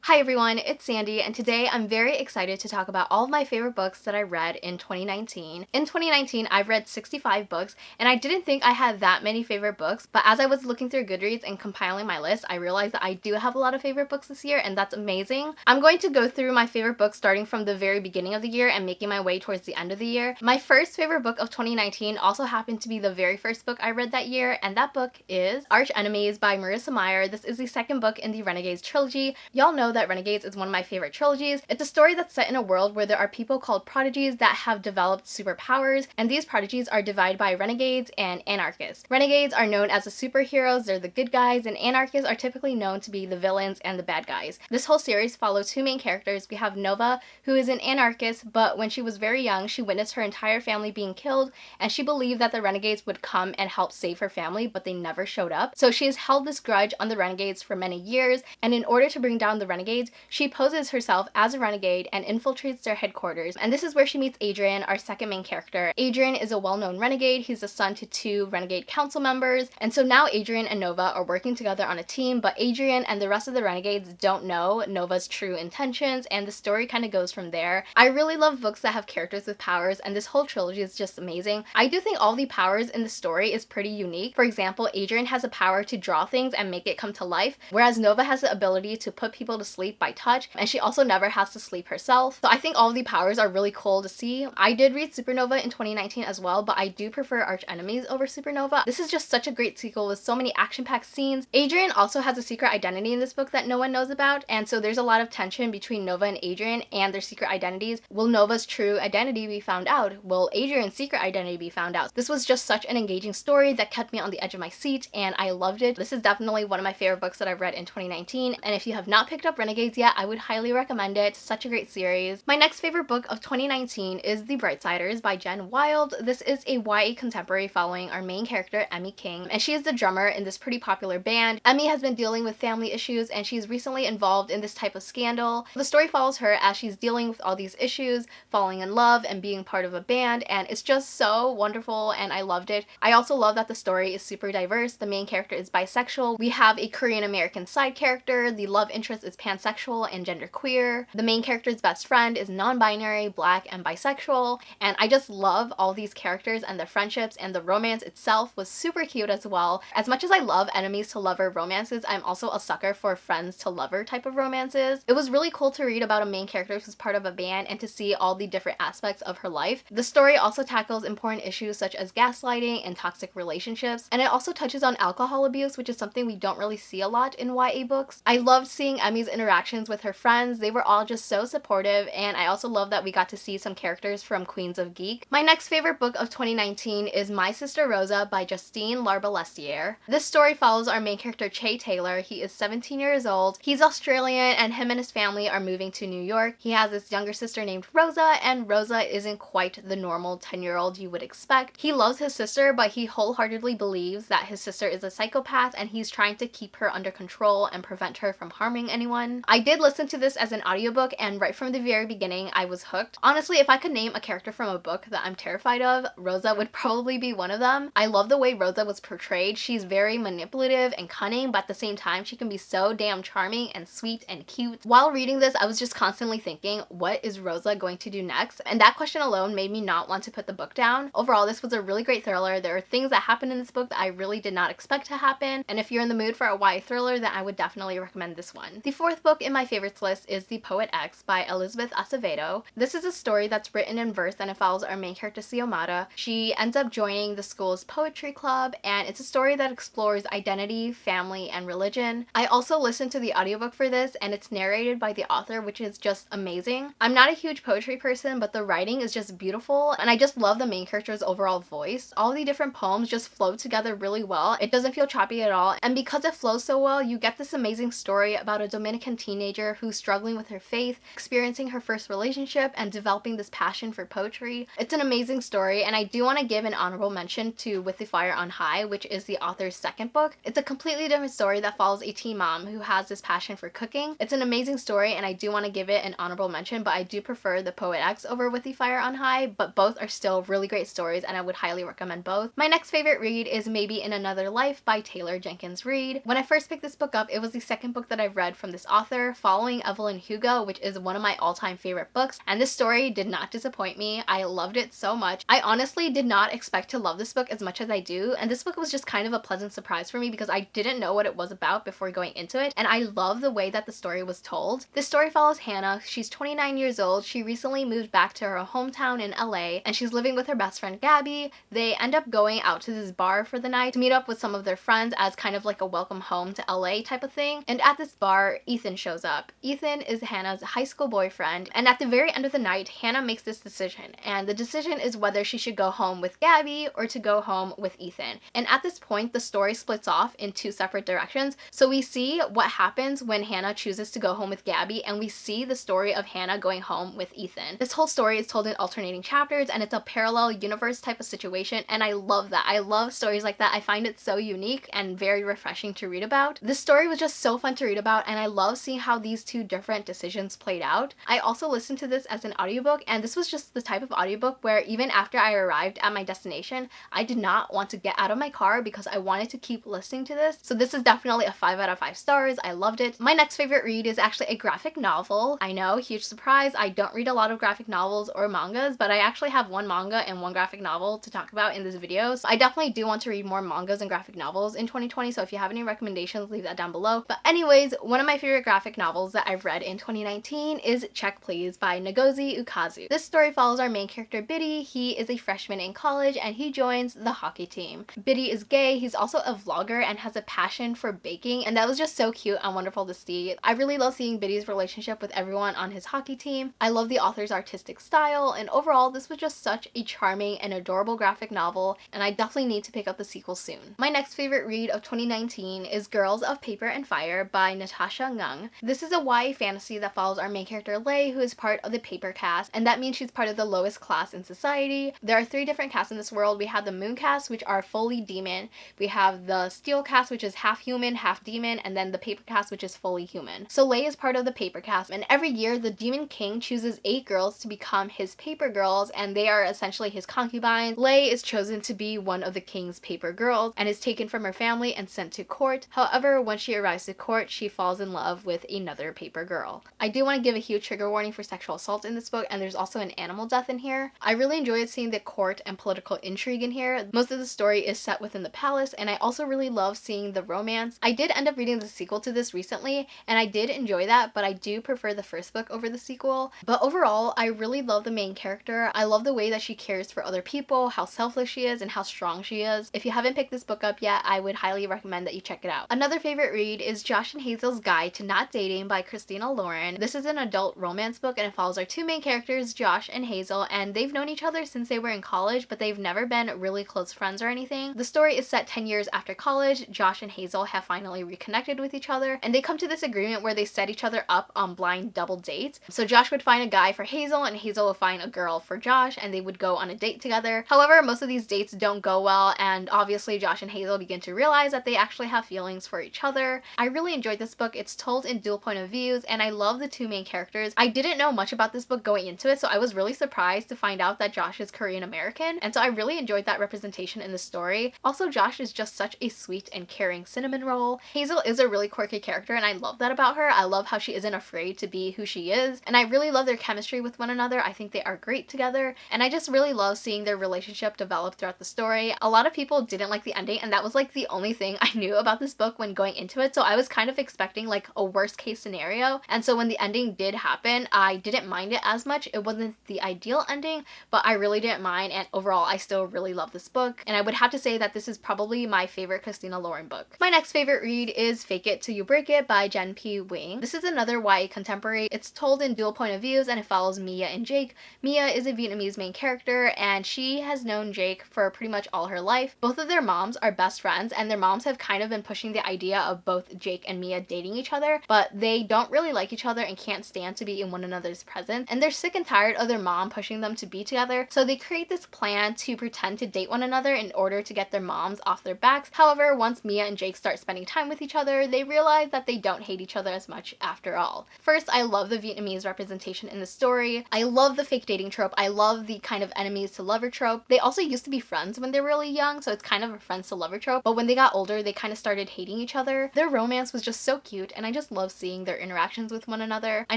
Hi everyone, it's Sandy, and today I'm very excited to talk about all of my favorite books that I read in 2019. In 2019, I've read 65 books, and I didn't think I had that many favorite books, but as I was looking through Goodreads and compiling my list, I realized that I do have a lot of favorite books this year, and that's amazing. I'm going to go through my favorite books starting from the very beginning of the year and making my way towards the end of the year. My first favorite book of 2019 also happened to be the very first book I read that year, and that book is Archenemies by Marissa Meyer. This is the second book in the Renegades trilogy. Y'all know that Renegades is one of my favorite trilogies. It's a story that's set in a world where there are people called prodigies that have developed superpowers, and these prodigies are divided by renegades and anarchists. Renegades are known as the superheroes, they're the good guys, and anarchists are typically known to be the villains and the bad guys. This whole series follows two main characters. We have Nova, who is an anarchist, but when she was very young, she witnessed her entire family being killed, and she believed that the renegades would come and help save her family, but they never showed up. So she has held this grudge on the renegades for many years, and in order to bring down the renegades, she poses herself as a renegade and infiltrates their headquarters. And this is where she meets Adrian, our second main character. Adrian is a well-known renegade. He's the son to two renegade council members. And so now Adrian and Nova are working together on a team, but Adrian and the rest of the renegades don't know Nova's true intentions, and the story kind of goes from there. I really love books that have characters with powers, and this whole trilogy is just amazing. I do think all the powers in the story is pretty unique. For example, Adrian has a power to draw things and make it come to life, whereas Nova has the ability to put people to sleep by touch, and she also never has to sleep herself. So I think all of the powers are really cool to see. I did read Supernova in 2019 as well, but I do prefer Archenemies over Supernova. This is just such a great sequel with so many action-packed scenes. Adrian also has a secret identity in this book that no one knows about, and so there's a lot of tension between Nova and Adrian and their secret identities. Will Nova's true identity be found out? Will Adrian's secret identity be found out? This was just such an engaging story that kept me on the edge of my seat, and I loved it. This is definitely one of my favorite books that I've read in 2019, and if you have not picked up Renegades yet, I would highly recommend it. Such a great series. My next favorite book of 2019 is The Brightsiders by Jen Wilde. This is a YA contemporary following our main character, Emmy King, and she is the drummer in this pretty popular band. Emmy has been dealing with family issues, and she's recently involved in this type of scandal. The story follows her as she's dealing with all these issues, falling in love, and being part of a band, and it's just so wonderful, and I loved it. I also love that the story is super diverse. The main character is bisexual. We have a Korean American side character. The love interest is pansexual and genderqueer. The main character's best friend is non-binary, black, and bisexual, and I just love all these characters and their friendships, and the romance itself was super cute as well. As much as I love enemies to lover romances, I'm also a sucker for friends to lover type of romances. It was really cool to read about a main character who's part of a band and to see all the different aspects of her life. The story also tackles important issues such as gaslighting and toxic relationships, and it also touches on alcohol abuse, which is something we don't really see a lot in YA books. I loved seeing Emmy's interactions with her friends. They were all just so supportive, and I also love that we got to see some characters from Queens of Geek. My next favorite book of 2019 is My Sister Rosa by Justine Larbalestier. This story follows our main character Che Taylor. He is 17 years old. He's Australian, and him and his family are moving to New York. He has this younger sister named Rosa, and Rosa isn't quite the normal 10-year-old you would expect. He loves his sister, but he wholeheartedly believes that his sister is a psychopath, and he's trying to keep her under control and prevent her from harming anyone. I did listen to this as an audiobook, and right from the very beginning I was hooked. Honestly, if I could name a character from a book that I'm terrified of, Rosa would probably be one of them. I love the way Rosa was portrayed. She's very manipulative and cunning, but at the same time she can be so damn charming and sweet and cute. While reading this, I was just constantly thinking, what is Rosa going to do next? And that question alone made me not want to put the book down. Overall, this was a really great thriller. There are things that happen in this book that I really did not expect to happen, and if you're in the mood for a YA thriller, then I would definitely recommend this one. The fourth book in my favorites list is The Poet X by Elizabeth Acevedo. This is a story that's written in verse, and it follows our main character Xiomara. She ends up joining the school's poetry club, and it's a story that explores identity, family, and religion. I also listened to the audiobook for this, and it's narrated by the author, which is just amazing. I'm not a huge poetry person, but the writing is just beautiful, and I just love the main character's overall voice. All the different poems just flow together really well. It doesn't feel choppy at all, and because it flows so well, you get this amazing story about a Dominican teenager who's struggling with her faith, experiencing her first relationship, and developing this passion for poetry. It's an amazing story, and I do want to give an honorable mention to With the Fire on High, which is the author's second book. It's a completely different story that follows a teen mom who has this passion for cooking. It's an amazing story, and I do want to give it an honorable mention, but I do prefer The Poet X over With the Fire on High, but both are still really great stories, and I would highly recommend both. My next favorite read is Maybe in Another Life by Taylor Jenkins Reid. When I first picked this book up, it was the second book that I've read from this author, author following Evelyn Hugo, which is one of my all-time favorite books, and this story did not disappoint me. I loved it so much. I honestly did not expect to love this book as much as I do, and this book was just kind of a pleasant surprise for me because I didn't know what it was about before going into it, and I love the way that the story was told. This story follows Hannah. She's 29 years old. She recently moved back to her hometown in LA, and she's living with her best friend Gabby. They end up going out to this bar for the night to meet up with some of their friends as kind of like a welcome home to LA type of thing. And at this bar, Ethan shows up. Ethan is Hannah's high school boyfriend, and at the very end of the night, Hannah makes this decision, and the decision is whether she should go home with Gabby or to go home with Ethan. And at this point, the story splits off in two separate directions. So we see what happens when Hannah chooses to go home with Gabby, and we see the story of Hannah going home with Ethan. This whole story is told in alternating chapters, and it's a parallel universe type of situation, and I love that. I love stories like that. I find it so unique and very refreshing to read about. This story was just so fun to read about, and I love seeing how these two different decisions played out. I also listened to this as an audiobook, and this was just the type of audiobook where even after I arrived at my destination, I did not want to get out of my car because I wanted to keep listening to this. So this is definitely a 5 out of 5 stars. I loved it. My next favorite read is actually a graphic novel. I know, huge surprise. I don't read a lot of graphic novels or mangas, but I actually have one manga and one graphic novel to talk about in this video. So I definitely do want to read more mangas and graphic novels in 2020. So if you have any recommendations, leave that down below. But anyways, one of my favorite graphic novels that I've read in 2019 is Check Please by Ngozi Ukazu. This story follows our main character Biddy. He is a freshman in college and he joins the hockey team. Biddy is gay. He's also a vlogger and has a passion for baking, and that was just so cute and wonderful to see. I really love seeing Biddy's relationship with everyone on his hockey team. I love the author's artistic style, and overall this was just such a charming and adorable graphic novel, and I definitely need to pick up the sequel soon. My next favorite read of 2019 is Girls of Paper and Fire by Natasha Ngan. This is a YA fantasy that follows our main character Lei, who is part of the paper caste, and that means she's part of the lowest class in society. There are 3 different castes in this world. We have the Moon caste, which are fully demon. We have the Steel caste, which is half human, half demon, and then the paper caste, which is fully human. So Lei is part of the paper caste, and every year the demon king chooses 8 girls to become his paper girls, and they are essentially his concubines. Lei is chosen to be one of the king's paper girls and is taken from her family and sent to court. However, when she arrives to court, she falls in love with another paper girl. I do want to give a huge trigger warning for sexual assault in this book, and there's also an animal death in here. I really enjoyed seeing the court and political intrigue in here. Most of the story is set within the palace, and I also really love seeing the romance. I did end up reading the sequel to this recently, and I did enjoy that, but I do prefer the first book over the sequel. But overall, I really love the main character. I love the way that she cares for other people, how selfless she is, and how strong she is. If you haven't picked this book up yet, I would highly recommend that you check it out. Another favorite read is Josh and Hazel's Guide to Not Dating by Christina Lauren. This is an adult romance book, and it follows our 2 main characters, Josh and Hazel, and they've known each other since they were in college, but they've never been really close friends or anything. The story is set 10 years after college. Josh and Hazel have finally reconnected with each other, and they come to this agreement where they set each other up on blind double dates. So Josh would find a guy for Hazel, and Hazel would find a girl for Josh, and they would go on a date together. However, most of these dates don't go well, and obviously Josh and Hazel begin to realize that they actually have feelings for each other. I really enjoyed this book. It's told in dual point of views, and I love the 2 main characters. I didn't know much about this book going into it, so I was really surprised to find out that Josh is Korean American, and so I really enjoyed that representation in the story. Also, Josh is just such a sweet and caring cinnamon roll. Hazel is a really quirky character, and I love that about her. I love how she isn't afraid to be who she is, and I really love their chemistry with one another. I think they are great together, and I just really love seeing their relationship develop throughout the story. A lot of people didn't like the ending, and that was like the only thing I knew about this book when going into it, so I was kind of expecting like a worst case scenario, and so when the ending did happen, I didn't mind it as much. It wasn't the ideal ending, but I really didn't mind, and overall I still really love this book, and I would have to say that this is probably my favorite Christina Lauren book. My next favorite read is Fake It Till You Break It by Jen P. Wing. This is another YA contemporary. It's told in dual point of views, and it follows Mia and Jake. Mia is a Vietnamese main character, and she has known Jake for pretty much all her life. Both of their moms are best friends, and their moms have kind of been pushing the idea of both Jake and Mia dating each other, but they don't really like each other and can't stand to be in one another's presence, and they're sick and tired of their mom pushing them to be together, so they create this plan to pretend to date one another in order to get their moms off their backs. However, once Mia and Jake start spending time with each other, they realize that they don't hate each other as much after all. First, I love the Vietnamese representation in the story. I love the fake dating trope. I love the kind of enemies to lover trope. They also used to be friends when they were really young, so it's kind of a friends to lover trope, but when they got older, they kind of started hating each other. Their romance was just so cute, and I just just love seeing their interactions with one another. I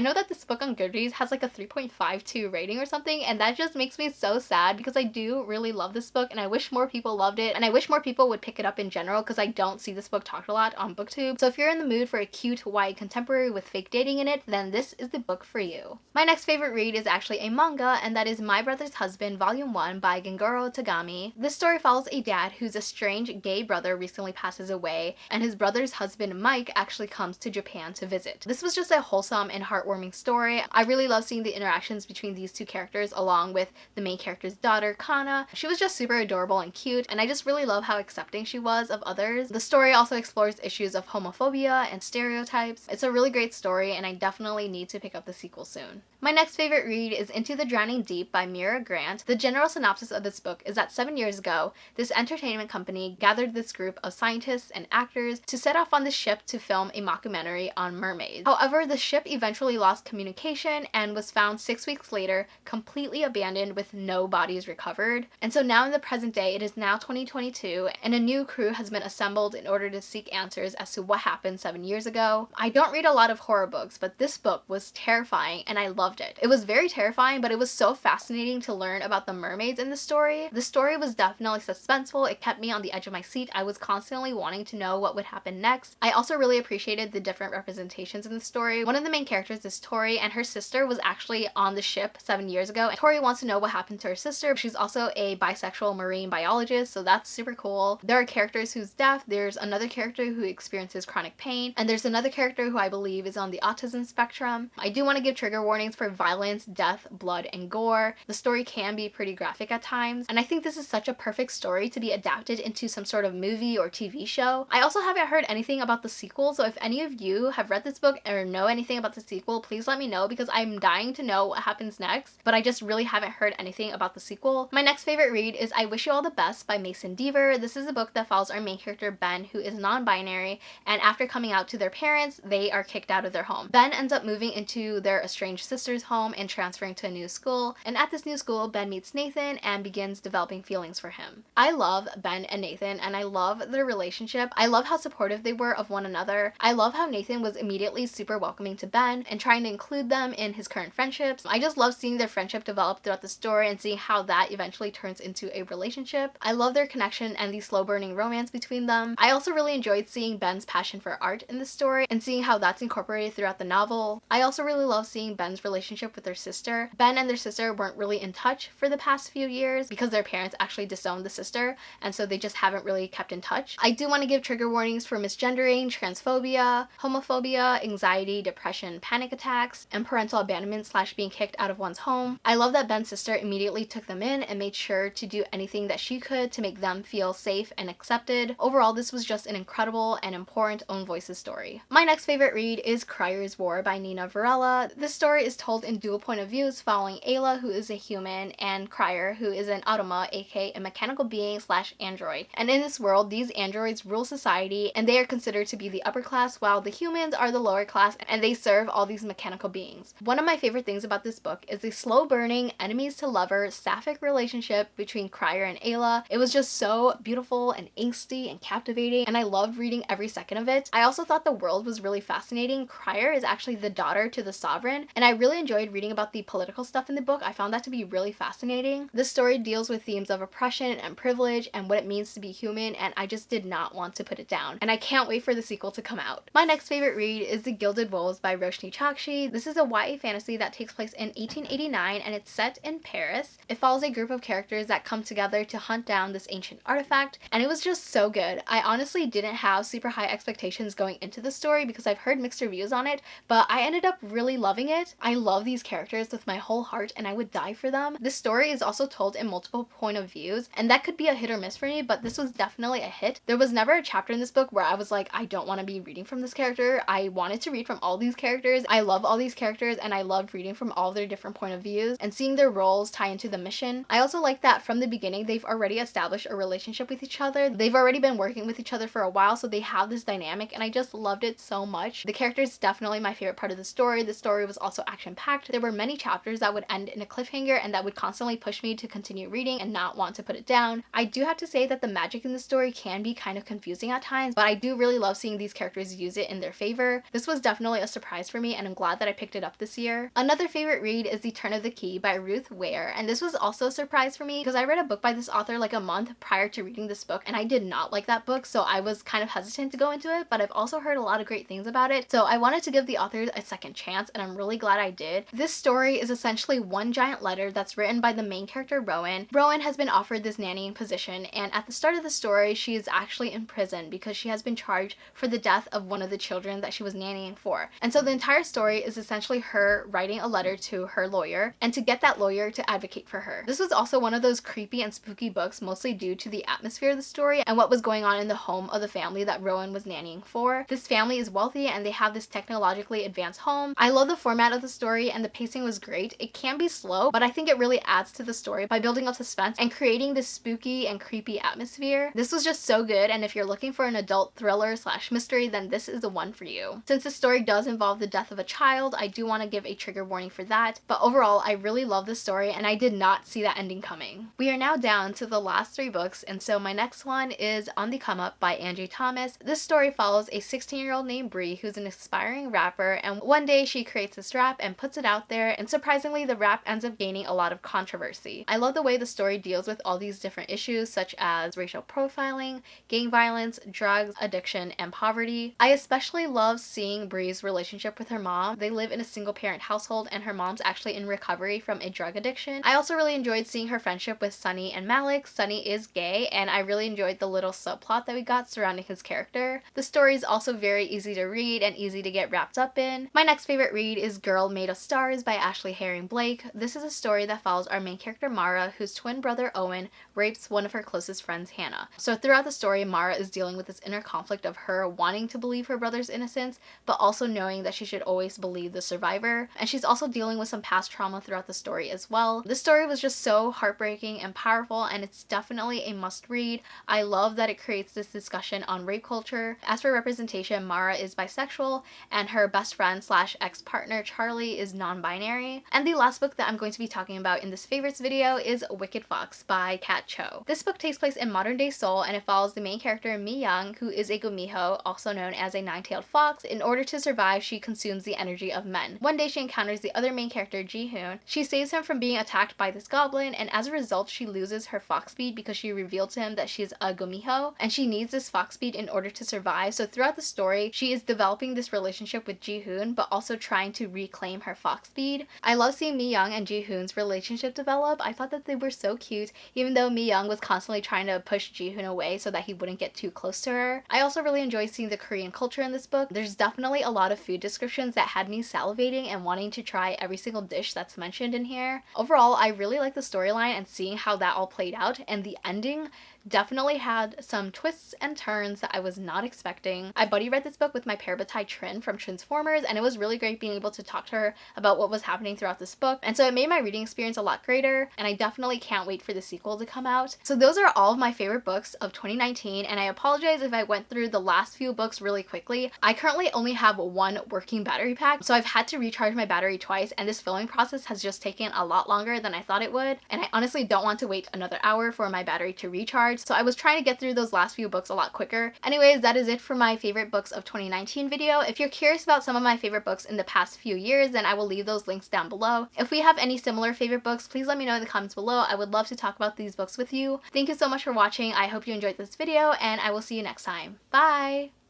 know that this book on Goodreads has like a 3.52 rating or something, and that just makes me so sad because I do really love this book and I wish more people loved it, and I wish more people would pick it up in general because I don't see this book talked a lot on BookTube. So if you're in the mood for a cute Hawaii contemporary with fake dating in it, then this is the book for you. My next favorite read is actually a manga, and that is My Brother's Husband Volume 1 by Gengoroh Tagame. This story follows a dad whose estranged gay brother recently passes away, and his brother's husband Mike actually comes to Japan to visit. This was just a wholesome and heartwarming story. I really love seeing the interactions between these two characters along with the main character's daughter, Kana. She was just super adorable and cute, and I just really love how accepting she was of others. The story also explores issues of homophobia and stereotypes. It's a really great story, and I definitely need to pick up the sequel soon. My next favorite read is Into the Drowning Deep by Mira Grant. The general synopsis of this book is that 7 years ago, this entertainment company gathered this group of scientists and actors to set off on the ship to film a mockumentary on mermaids. However, the ship eventually lost communication and was found 6 weeks later completely abandoned with no bodies recovered. And so now in the present day, it is now 2022, and a new crew has been assembled in order to seek answers as to what happened 7 years ago. I don't read a lot of horror books, but this book was terrifying and I loved it. It was very terrifying, but it was so fascinating to learn about the mermaids in the story. The story was definitely suspenseful. It kept me on the edge of my seat. I was constantly wanting to know what would happen next. I also really appreciated the different representations in the story. One of the main characters is Tori, and her sister was actually on the ship 7 years ago. And Tori wants to know what happened to her sister. She's also a bisexual marine biologist, so that's super cool. There are characters who's deaf, there's another character who experiences chronic pain, and there's another character who I believe is on the autism spectrum. I do want to give trigger warnings for violence, death, blood, and gore. The story can be pretty graphic at times, and I think this is such a perfect story to be adapted into some sort of movie or TV show. I also haven't heard anything about the sequel, so if any of you have read this book or know anything about the sequel, please let me know because I'm dying to know what happens next, but I just really haven't heard anything about the sequel. My next favorite read is I Wish You All the Best by Mason Deavor. This is a book that follows our main character Ben, who is non-binary, and after coming out to their parents, they are kicked out of their home. Ben ends up moving into their estranged sister's home and transferring to a new school, and at this new school, Ben meets Nathan and begins developing feelings for him. I love Ben and Nathan, and I love their relationship. I love how supportive they were of one another. I love how Nathan was immediately super welcoming to Ben and trying to include them in his current friendships. I just love seeing their friendship develop throughout the story and seeing how that eventually turns into a relationship. I love their connection and the slow burning romance between them. I also really enjoyed seeing Ben's passion for art in the story and seeing how that's incorporated throughout the novel. I also really love seeing Ben's relationship with their sister. Ben and their sister weren't really in touch for the past few years because their parents actually disowned the sister, and so they just haven't really kept in touch. I do want to give trigger warnings for misgendering, transphobia, homophobia, anxiety, depression, panic attacks, and parental abandonment / being kicked out of one's home. I love that Ben's sister immediately took them in and made sure to do anything that she could to make them feel safe and accepted. Overall, this was just an incredible and important own voices story. My next favorite read is Criers War by Nina Varela. This story is told in dual point of views following Ayla, who is a human, and Crier, who is an automa, aka a mechanical being / android. And in this world, these androids rule society and they are considered to be the upper class while the humans are the lower class, and they serve all these mechanical beings. One of my favorite things about this book is the slow burning enemies to lover sapphic relationship between Crier and Ayla. It was just so beautiful and angsty and captivating, and I loved reading every second of it. I also thought the world was really fascinating. Crier is actually the daughter to the sovereign, and I really enjoyed reading about the political stuff in the book. I found that to be really fascinating. This story deals with themes of oppression and privilege and what it means to be human, and I just did not want to put it down, and I can't wait for the sequel to come out. My next favorite read is The Gilded Walls by Roshani Chokshi. This is a YA fantasy that takes place in 1889 and it's set in Paris. It follows a group of characters that come together to hunt down this ancient artifact, and it was just so good. I honestly didn't have super high expectations going into the story because I've heard mixed reviews on it, but I ended up really loving it. I love these characters with my whole heart and I would die for them. This story is also told in multiple point of views, and that could be a hit or miss for me, but this was definitely a hit. There was never a chapter in this book where I was like, I don't want to be reading from this character. I wanted to read from all these characters. I love all these characters and I loved reading from all their different point of views and seeing their roles tie into the mission. I also like that from the beginning they've already established a relationship with each other. They've already been working with each other for a while, so they have this dynamic, and I just loved it so much. The characters definitely my favorite part of the story. The story was also action-packed. There were many chapters that would end in a cliffhanger and that would constantly push me to continue reading and not want to put it down. I do have to say that the magic in the story can be kind of confusing at times, but I do really love seeing these characters use it in their their favor. This was definitely a surprise for me, and I'm glad that I picked it up this year. Another favorite read is The Turn of the Key by Ruth Ware, and this was also a surprise for me because I read a book by this author like a month prior to reading this book, and I did not like that book, so I was kind of hesitant to go into it, but I've also heard a lot of great things about it, so I wanted to give the author a second chance, and I'm really glad I did. This story is essentially one giant letter that's written by the main character, Rowan. Rowan has been offered this nannying position, and at the start of the story, she is actually in prison because she has been charged for the death of one of the children that she was nannying for. And so the entire story is essentially her writing a letter to her lawyer, and to get that lawyer to advocate for her. This was also one of those creepy and spooky books, mostly due to the atmosphere of the story and what was going on in the home of the family that Rowan was nannying for. This family is wealthy and they have this technologically advanced home. I love the format of the story and the pacing was great. It can be slow, but I think it really adds to the story by building up suspense and creating this spooky and creepy atmosphere. This was just so good, and if you're looking for an adult thriller / mystery, then this is the one for you. Since the story does involve the death of a child, I do want to give a trigger warning for that, but overall I really love this story and I did not see that ending coming. We are now down to the last 3 books, and so my next one is On the Come Up by Angie Thomas. This story follows a 16-year-old named Bree who's an aspiring rapper, and one day she creates this rap and puts it out there, and surprisingly the rap ends up gaining a lot of controversy. I love the way the story deals with all these different issues such as racial profiling, gang violence, drugs, addiction, and poverty. I especially love seeing Bree's relationship with her mom. They live in a single parent household and her mom's actually in recovery from a drug addiction. I also really enjoyed seeing her friendship with Sunny and Malik. Sunny is gay, and I really enjoyed the little subplot that we got surrounding his character. The story is also very easy to read and easy to get wrapped up in. My next favorite read is Girl Made of Stars by Ashley Herring Blake. This is a story that follows our main character Mara, whose twin brother Owen rapes one of her closest friends, Hannah. So throughout the story, Mara is dealing with this inner conflict of her wanting to believe her brother's innocence, but also knowing that she should always believe the survivor. And she's also dealing with some past trauma throughout the story as well. This story was just so heartbreaking and powerful, and it's definitely a must read. I love that it creates this discussion on rape culture. As for representation, Mara is bisexual, and her best friend / ex-partner Charlie is non-binary. And the last book that I'm going to be talking about in this favorites video is Wicked Fox by Kat Cho. This book takes place in modern day Seoul, and it follows the main character Mi Young, who is a gumiho, also known as a nine-tailed fox. In order to survive, she consumes the energy of men. One day she encounters the other main character, Ji-hoon. She saves him from being attacked by this goblin, and as a result she loses her fox speed because she revealed to him that she's a gumiho, and she needs this fox speed in order to survive. So throughout the story, she is developing this relationship with Ji-hoon, but also trying to reclaim her fox speed. I love seeing Mi Young and Ji-hoon's relationship develop. I thought that they were so cute, even though Mi Young was constantly trying to push Ji-hoon away so that he wouldn't get too close to her. I also really enjoy seeing the Korean culture in this book. There's definitely a lot of food descriptions that had me salivating and wanting to try every single dish that's mentioned in here. Overall, I really like the storyline and seeing how that all played out, and the ending definitely had some twists and turns that I was not expecting. I buddy read this book with my parabatai Trin from Transformers, and it was really great being able to talk to her about what was happening throughout this book, and so it made my reading experience a lot greater, and I definitely can't wait for the sequel to come out. So those are all of my favorite books of 2019, and I apologize if I went through the last few books really quickly. I currently only have one working battery pack, so I've had to recharge my battery twice, and this filming process has just taken a lot longer than I thought it would, and I honestly don't want to wait another hour for my battery to recharge, so I was trying to get through those last few books a lot quicker. Anyways, that is it for my favorite books of 2019 video. If you're curious about some of my favorite books in the past few years, then I will leave those links down below. If we have any similar favorite books, please let me know in the comments below. I would love to talk about these books with you. Thank you so much for watching. I hope you enjoyed this video, and I will see you next time. Bye!